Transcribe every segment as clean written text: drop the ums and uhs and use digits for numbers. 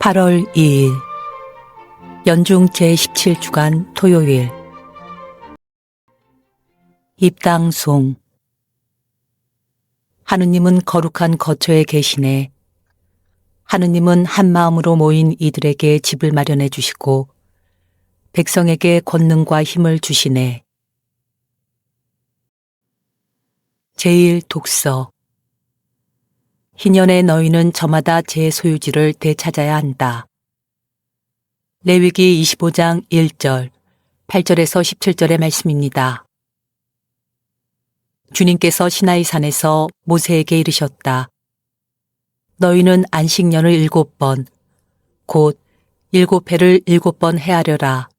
8월 2일 연중 제17주간 토요일 입당송. 하느님은 거룩한 거처에 계시네. 하느님은 한 마음으로 모인 이들에게 집을 마련해 주시고 백성에게 권능과 힘을 주시네. 제1독서. 희년의 너희는 저마다 제 소유지를 되찾아야 한다. 레위기 25장 1절, 8절에서 17절의 말씀입니다. 주님께서 시나이 산에서 모세에게 이르셨다. 너희는 안식년을 7번, 곧 7회를 7번 헤아려라.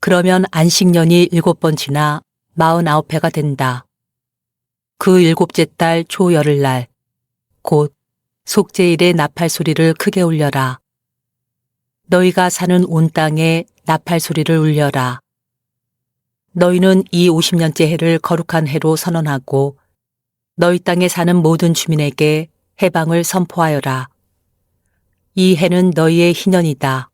그러면 안식년이 7번 지나 49회가 된다. 그 7째 달 초열흘날, 곧 속죄일의 나팔 소리를 크게 울려라. 너희가 사는 온 땅에 나팔 소리를 울려라. 너희는 이 50년째 해를 거룩한 해로 선언하고 너희 땅에 사는 모든 주민에게 해방을 선포하여라. 이 해는 너희의 희년이다.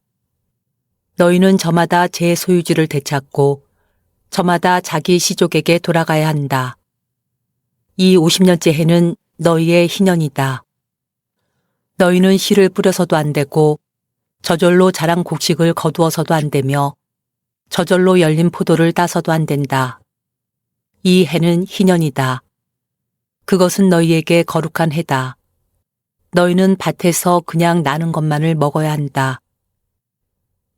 너희는 저마다 제 소유지를 되찾고 저마다 자기 시족에게 돌아가야 한다. 이 50년째 해는 너희의 희년이다. 너희는 씨를 뿌려서도 안 되고 저절로 자란 곡식을 거두어서도 안 되며 저절로 열린 포도를 따서도 안 된다. 이 해는 희년이다. 그것은 너희에게 거룩한 해다. 너희는 밭에서 그냥 나는 것만을 먹어야 한다.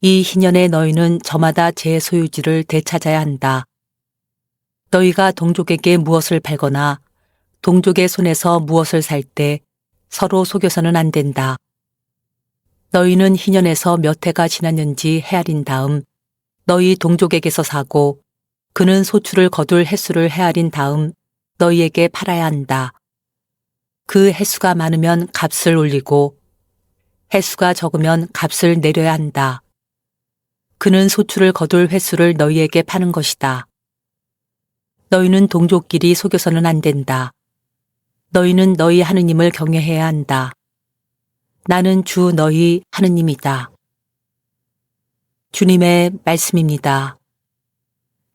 이 희년에 너희는 저마다 제 소유지를 되찾아야 한다. 너희가 동족에게 무엇을 팔거나 동족의 손에서 무엇을 살 때 서로 속여서는 안 된다. 너희는 희년에서 몇 해가 지났는지 헤아린 다음 너희 동족에게서 사고 그는 소출을 거둘 횟수를 헤아린 다음 너희에게 팔아야 한다. 그 횟수가 많으면 값을 올리고 횟수가 적으면 값을 내려야 한다. 그는 소출을 거둘 횟수를 너희에게 파는 것이다. 너희는 동족끼리 속여서는 안 된다. 너희는 너희 하느님을 경외해야 한다. 나는 주 너희 하느님이다. 주님의 말씀입니다.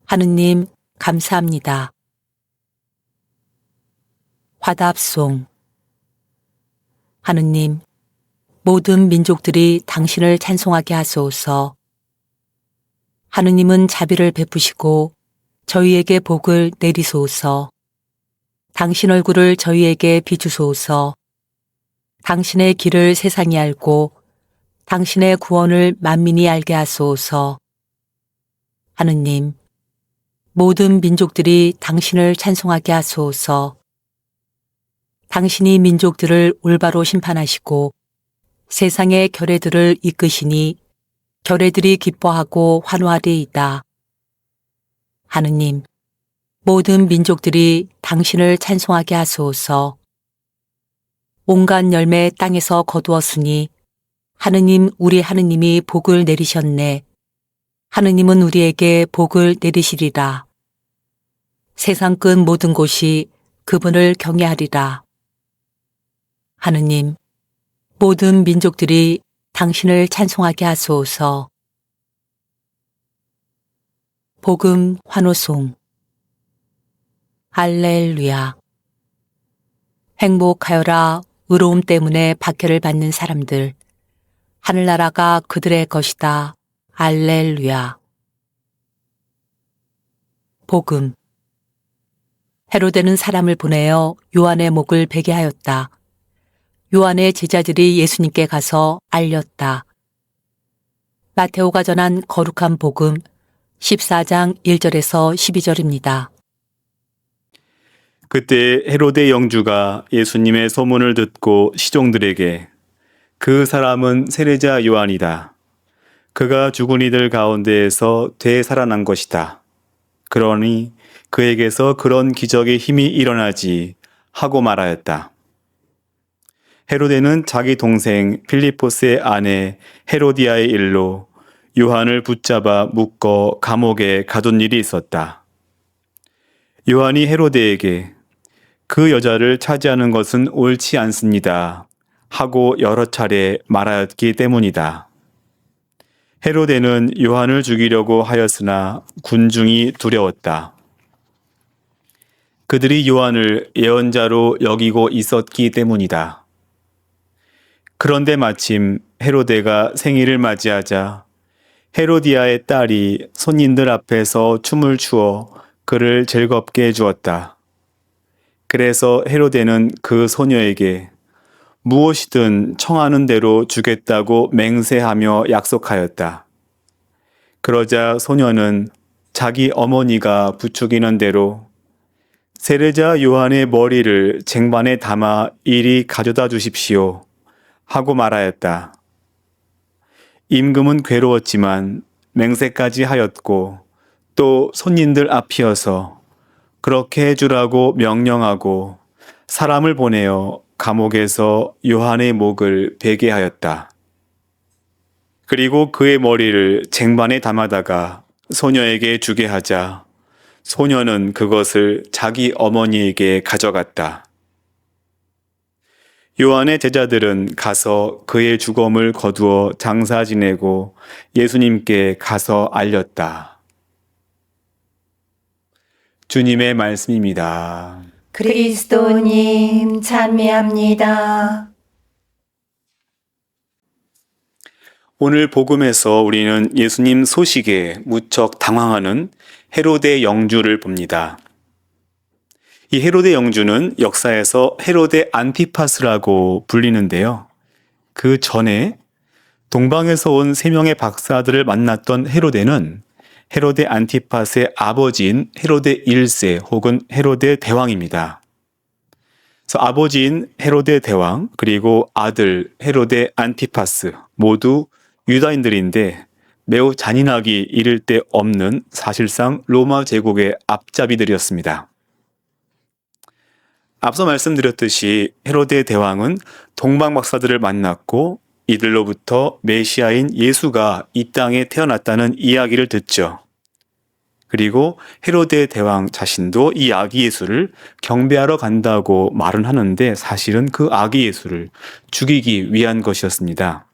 하느님 감사합니다. 화답송. 하느님, 모든 민족들이 당신을 찬송하게 하소서. 하느님은 자비를 베푸시고 저희에게 복을 내리소서. 당신 얼굴을 저희에게 비추소서. 당신의 길을 세상이 알고 당신의 구원을 만민이 알게 하소서. 하느님, 모든 민족들이 당신을 찬송하게 하소서. 당신이 민족들을 올바로 심판하시고 세상의 결례들을 이끄시니 결례들이 기뻐하고 환호하리이다. 하느님, 모든 민족들이 당신을 찬송하게 하소서. 온갖 열매 땅에서 거두었으니 하느님 우리 하느님이 복을 내리셨네. 하느님은 우리에게 복을 내리시리라. 세상 끝 모든 곳이 그분을 경외하리라. 하느님, 모든 민족들이 당신을 찬송하게 하소서. 복음 환호송. 할렐루야. 행복하여라. 의로움 때문에 박해를 받는 사람들. 하늘나라가 그들의 것이다. 할렐루야. 복음. 헤로데는 사람을 보내어 요한의 목을 베게 하였다. 요한의 제자들이 예수님께 가서 알렸다. 마테오가 전한 거룩한 복음 14장 1절에서 12절입니다. 그때 헤로데 영주가 예수님의 소문을 듣고 시종들에게 그 사람은 세례자 요한이다. 그가 죽은 이들 가운데에서 되살아난 것이다. 그러니 그에게서 그런 기적의 힘이 일어나지 하고 말하였다. 헤로데는 자기 동생 필리포스의 아내 헤로디아의 일로 요한을 붙잡아 묶어 감옥에 가둔 일이 있었다. 요한이 헤로데에게 그 여자를 차지하는 것은 옳지 않습니다 하고 여러 차례 말하였기 때문이다. 헤로데는 요한을 죽이려고 하였으나 군중이 두려웠다. 그들이 요한을 예언자로 여기고 있었기 때문이다. 그런데 마침 헤로데가 생일을 맞이하자 헤로디아의 딸이 손님들 앞에서 춤을 추어 그를 즐겁게 해주었다. 그래서 헤로데는 그 소녀에게 무엇이든 청하는 대로 주겠다고 맹세하며 약속하였다. 그러자 소녀는 자기 어머니가 부추기는 대로 세례자 요한의 머리를 쟁반에 담아 이리 가져다 주십시오 하고 말하였다. 임금은 괴로웠지만 맹세까지 하였고 또 손님들 앞이어서 그렇게 해주라고 명령하고 사람을 보내어 감옥에서 요한의 목을 베게 하였다. 그리고 그의 머리를 쟁반에 담아다가 소녀에게 주게 하자 소녀는 그것을 자기 어머니에게 가져갔다. 요한의 제자들은 가서 그의 죽음을 거두어 장사 지내고 예수님께 가서 알렸다. 주님의 말씀입니다. 그리스도님 찬미합니다. 오늘 복음에서 우리는 예수님 소식에 무척 당황하는 헤로데 영주를 봅니다. 이 헤로데 영주는 역사에서 헤로데 안티파스라고 불리는데요. 그 전에 동방에서 온 3명의 박사들을 만났던 헤로데는 헤로데 안티파스의 아버지인 헤로데 1세 혹은 헤로데 대왕입니다. 그래서 아버지인 헤로데 대왕 그리고 아들 헤로데 안티파스 모두 유다인들인데 매우 잔인하기 이를 데 없는 사실상 로마 제국의 앞잡이들이었습니다. 앞서 말씀드렸듯이 헤로데 대왕은 동방 박사들을 만났고 이들로부터 메시아인 예수가 이 땅에 태어났다는 이야기를 듣죠. 그리고 헤로데 대왕 자신도 이 아기 예수를 경배하러 간다고 말은 하는데 사실은 그 아기 예수를 죽이기 위한 것이었습니다.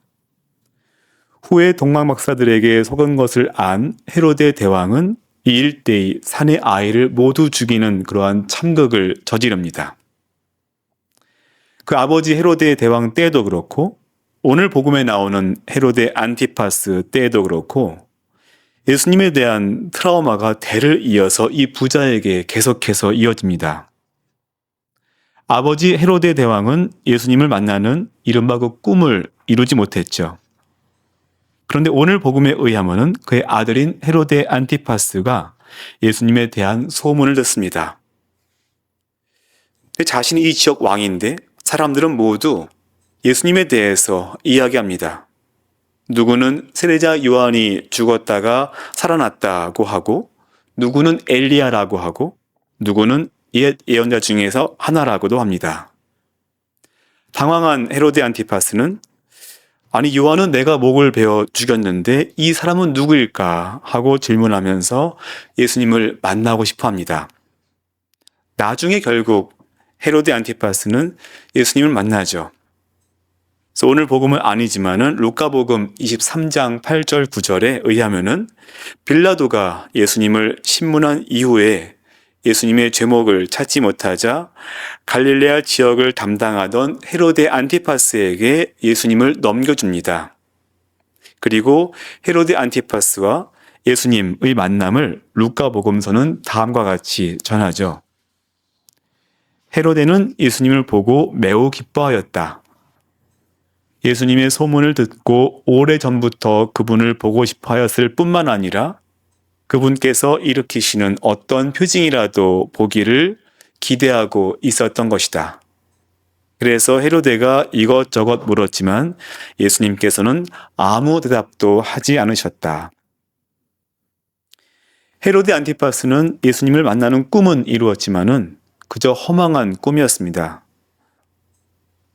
후에 동방 박사들에게 속은 것을 안 헤로데 대왕은 이 일대의 사내 아이를 모두 죽이는 그러한 참극을 저지릅니다. 그 아버지 헤로데 대왕 때도 그렇고 오늘 복음에 나오는 헤로데 안티파스 때도 그렇고 예수님에 대한 트라우마가 대를 이어서 이 부자에게 계속해서 이어집니다. 아버지 헤로데 대왕은 예수님을 만나는 이른바 그 꿈을 이루지 못했죠. 그런데 오늘 복음에 의하면 그의 아들인 헤로데 안티파스가 예수님에 대한 소문을 듣습니다. 자신이 이 지역 왕인데 사람들은 모두 예수님에 대해서 이야기합니다. 누구는 세례자 요한이 죽었다가 살아났다고 하고 누구는 엘리야라고 하고 누구는 옛 예언자 중에서 하나라고도 합니다. 당황한 헤로데 안티파스는 아니 요한은 내가 목을 베어 죽였는데 이 사람은 누구일까 하고 질문하면서 예수님을 만나고 싶어 합니다. 나중에 결국 헤로데 안티파스는 예수님을 만나죠. 그래서 오늘 복음은 아니지만은 루카복음 23장 8절 9절에 의하면은 빌라도가 예수님을 신문한 이후에 예수님의 죄목을 찾지 못하자 갈릴레아 지역을 담당하던 헤로데 안티파스에게 예수님을 넘겨줍니다. 그리고 헤로데 안티파스와 예수님의 만남을 루카복음서는 다음과 같이 전하죠. 헤로데는 예수님을 보고 매우 기뻐하였다. 예수님의 소문을 듣고 오래전부터 그분을 보고 싶어 하였을 뿐만 아니라 그분께서 일으키시는 어떤 표징이라도 보기를 기대하고 있었던 것이다. 그래서 헤로데가 이것저것 물었지만 예수님께서는 아무 대답도 하지 않으셨다. 헤로데 안티파스는 예수님을 만나는 꿈은 이루었지만은 그저 허망한 꿈이었습니다.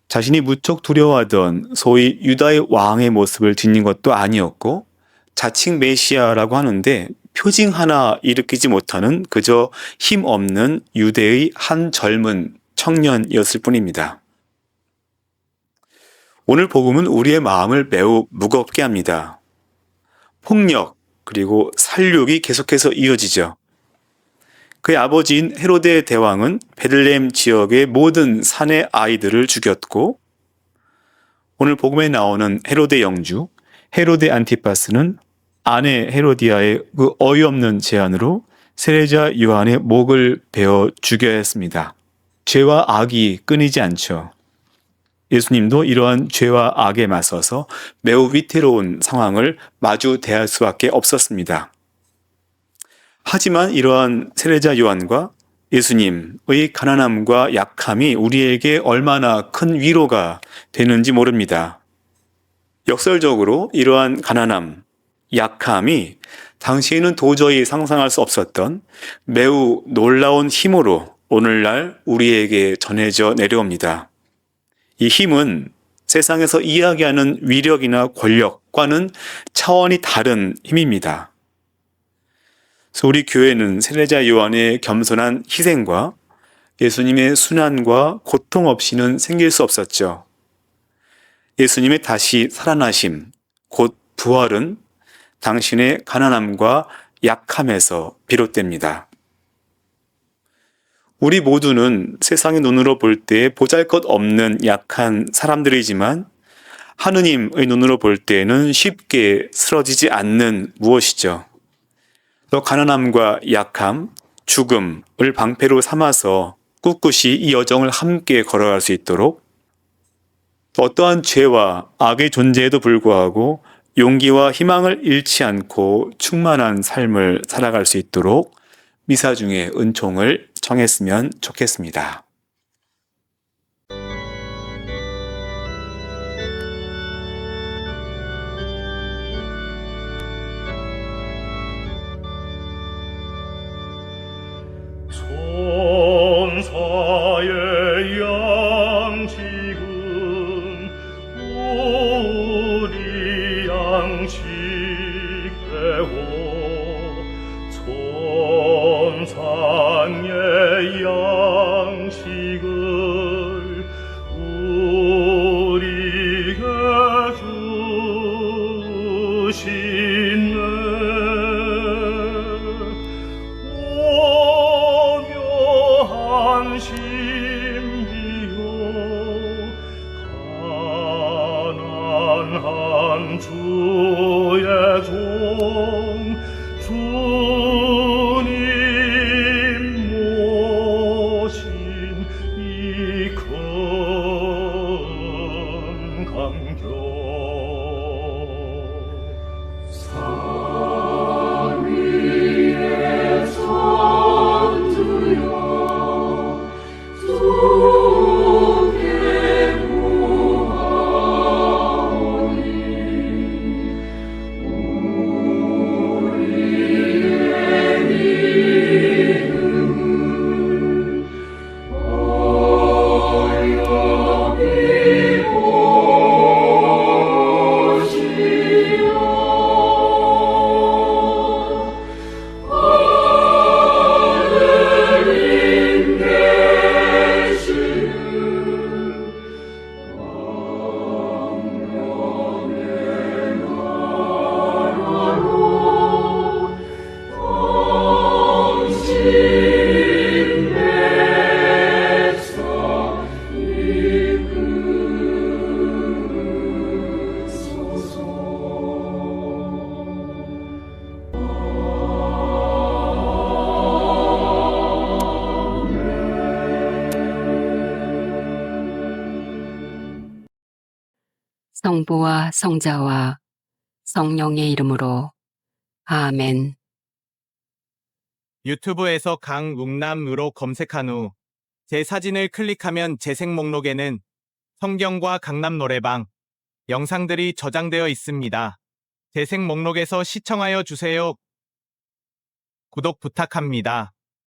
자신이 무척 두려워하던 소위 유다의 왕의 모습을 지닌 것도 아니었고 자칭 메시아라고 하는데 표징 하나 일으키지 못하는 그저 힘없는 유대의 한 젊은 청년이었을 뿐입니다. 오늘 복음은 우리의 마음을 매우 무겁게 합니다. 폭력 그리고 살육이 계속해서 이어지죠. 그의 아버지인 헤로데 대왕은 베들레헴 지역의 모든 산의 아이들을 죽였고, 오늘 복음에 나오는 헤로데 영주 헤로데 안티파스는 아내 헤로디아의 그 어이없는 제안으로 세례자 요한의 목을 베어 죽여야 했습니다. 죄와 악이 끊이지 않죠. 예수님도 이러한 죄와 악에 맞서서 매우 위태로운 상황을 마주 대할 수밖에 없었습니다. 하지만 이러한 세례자 요한과 예수님의 가난함과 약함이 우리에게 얼마나 큰 위로가 되는지 모릅니다. 역설적으로 이러한 가난함, 약함이 당시에는 도저히 상상할 수 없었던 매우 놀라운 힘으로 오늘날 우리에게 전해져 내려옵니다. 이 힘은 세상에서 이야기하는 위력이나 권력과는 차원이 다른 힘입니다. 그래서 우리 교회는 세례자 요한의 겸손한 희생과 예수님의 순환과 고통 없이는 생길 수 없었죠. 예수님의 다시 살아나심, 곧 부활은 당신의 가난함과 약함에서 비롯됩니다. 우리 모두는 세상의 눈으로 볼 때 보잘것없는 약한 사람들이지만 하느님의 눈으로 볼 때에는 쉽게 쓰러지지 않는 무엇이죠. 또 가난함과 약함, 죽음을 방패로 삼아서 꿋꿋이 이 여정을 함께 걸어갈 수 있도록, 어떠한 죄와 악의 존재에도 불구하고 용기와 희망을 잃지 않고 충만한 삶을 살아갈 수 있도록 미사 중에 은총을 청했으면 좋겠습니다. 천사의 양식은 우리 양식 되고 천상의 양식을 우리에게 주시네. 신비요 가난한 주의 종 주님 모신 이 큰 감격 산 위의 천주여 성부와 성자와 성령의 이름으로 아멘. 유튜브에서 강웅남으로 검색한 후 제 사진을 클릭하면 재생 목록에는 성경과 강남 노래방 영상들이 저장되어 있습니다. 재생 목록에서 시청하여 주세요. 구독 부탁합니다.